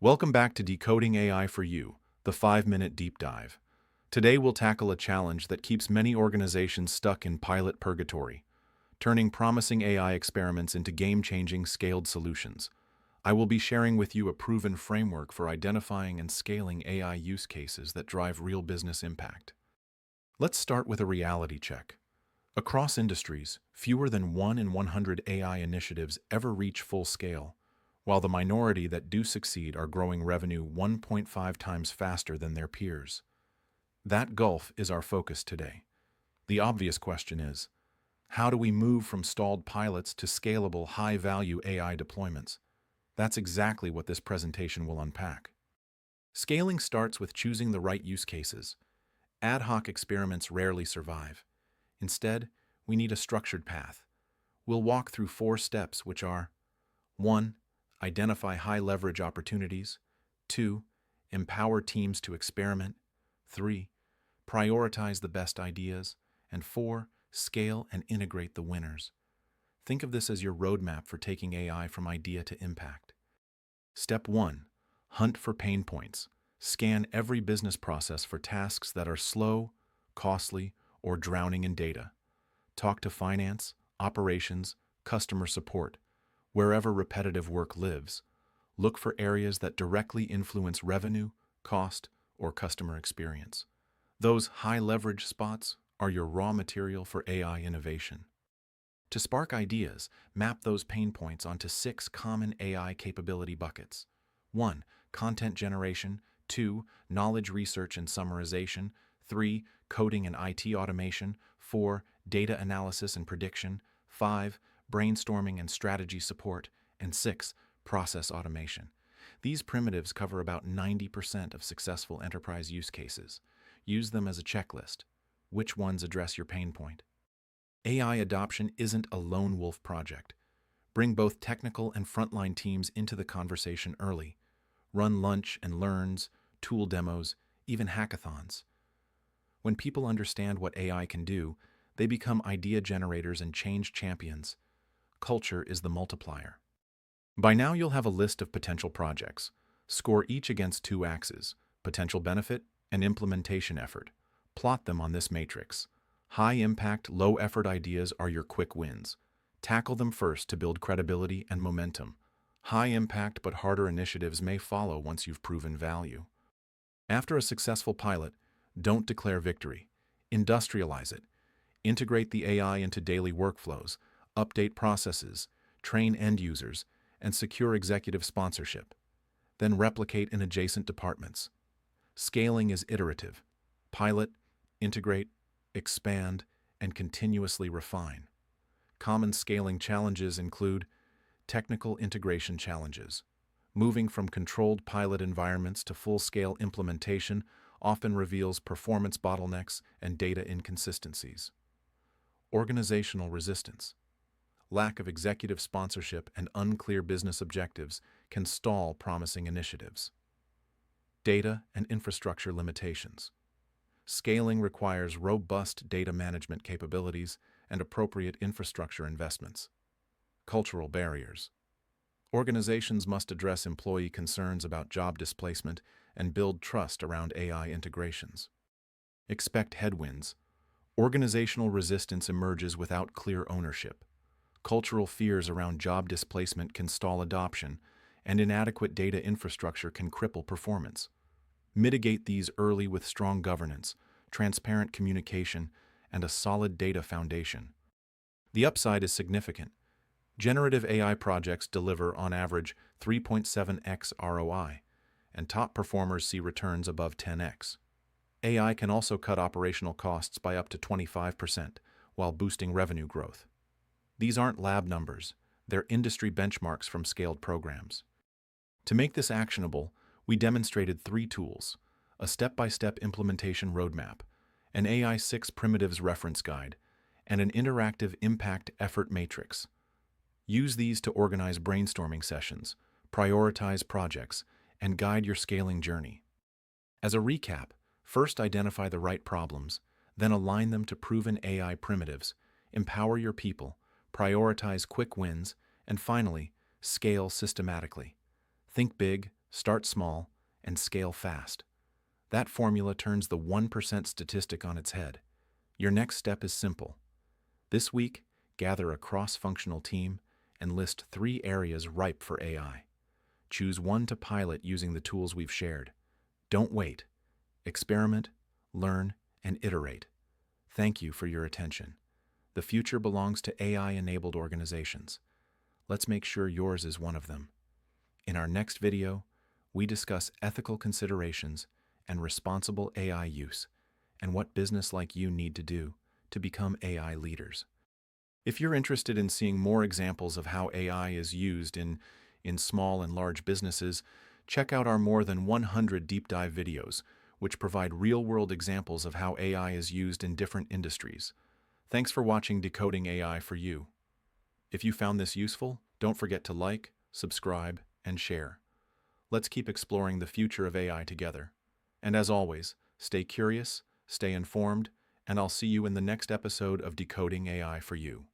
Welcome back to Decoding AI for You, the 5-minute deep dive. Today we'll tackle a challenge that keeps many organizations stuck in pilot purgatory, turning promising AI experiments into game-changing scaled solutions. I will be sharing with you a proven framework for identifying and scaling AI use cases that drive real business impact. Let's start with a reality check. Across industries, fewer than 1 in 100 AI initiatives ever reach full scale, while the minority that do succeed are growing revenue 1.5 times faster than their peers. That gulf is our focus today. The obvious question is, how do we move from stalled pilots to scalable, high-value AI deployments? That's exactly what this presentation will unpack. Scaling starts with choosing the right use cases. Ad hoc experiments rarely survive. Instead, we need a structured path. We'll walk through 4 steps, which are 1. Identify high-leverage opportunities. 2. Empower teams to experiment. 3. Prioritize the best ideas. And 4. Scale and integrate the winners. Think of this as your roadmap for taking AI from idea to impact. Step 1. Hunt for pain points. Scan every business process for tasks that are slow, costly, or drowning in data. Talk to finance, operations, customer support. Wherever repetitive work lives, look for areas that directly influence revenue, cost, or customer experience. Those high-leverage spots are your raw material for AI innovation. To spark ideas, map those pain points onto 6 common AI capability buckets. 1. Content generation. 2. Knowledge research and summarization. 3. Coding and IT automation. 4. Data analysis and prediction. 5. Brainstorming and strategy support. And 6. Process automation. These primitives cover about 90% of successful enterprise use cases. Use them as a checklist. Which ones address your pain point? AI adoption isn't a lone wolf project. Bring both technical and frontline teams into the conversation early. Run lunch and learns, tool demos, even hackathons. When people understand what AI can do, they become idea generators and change champions. Culture is the multiplier. By now you'll have a list of potential projects. Score each against 2 axes, potential benefit and implementation effort. Plot them on this matrix. High-impact, low-effort ideas are your quick wins. Tackle them first to build credibility and momentum. High-impact but harder initiatives may follow once you've proven value. After a successful pilot, don't declare victory. Industrialize it. Integrate the AI into daily workflows, update processes, train end users, and secure executive sponsorship. Then replicate in adjacent departments. Scaling is iterative. Pilot, integrate, expand, and continuously refine. Common scaling challenges include technical integration challenges. Moving from controlled pilot environments to full-scale implementation often reveals performance bottlenecks and data inconsistencies. Organizational resistance. Lack of executive sponsorship and unclear business objectives can stall promising initiatives. Data and infrastructure limitations. Scaling requires robust data management capabilities and appropriate infrastructure investments. Cultural barriers. Organizations must address employee concerns about job displacement and build trust around AI integrations. Expect headwinds. Organizational resistance emerges without clear ownership. Cultural fears around job displacement can stall adoption, and inadequate data infrastructure can cripple performance. Mitigate these early with strong governance, transparent communication, and a solid data foundation. The upside is significant. Generative AI projects deliver, on average, 3.7x ROI, and top performers see returns above 10x. AI can also cut operational costs by up to 25%, while boosting revenue growth. These aren't lab numbers, they're industry benchmarks from scaled programs. To make this actionable, we demonstrated 3 tools: a step-by-step implementation roadmap, an AI 6 primitives reference guide, and an interactive impact effort matrix. Use these to organize brainstorming sessions, prioritize projects, and guide your scaling journey. As a recap, first identify the right problems, then align them to proven AI primitives, empower your people, prioritize quick wins, and finally, scale systematically. Think big, Start small and scale fast. That formula turns the 1% statistic on its head. Your next step is simple. This week, gather a cross-functional team and list 3 areas ripe for AI. Choose one to pilot using the tools we've shared. Don't wait. Experiment, learn, and iterate. Thank you for your attention. The future belongs to AI-enabled organizations. Let's make sure yours is one of them. In our next video, we discuss ethical considerations and responsible AI use, and what business like you need to do to become AI leaders. If you're interested in seeing more examples of how AI is used in small and large businesses, check out our more than 100 deep dive videos, which provide real-world examples of how AI is used in different industries. Thanks for watching Decoding AI for You. If you found this useful, don't forget to like, subscribe, and share. Let's keep exploring the future of AI together. And as always, stay curious, stay informed, and I'll see you in the next episode of Decoding AI for You.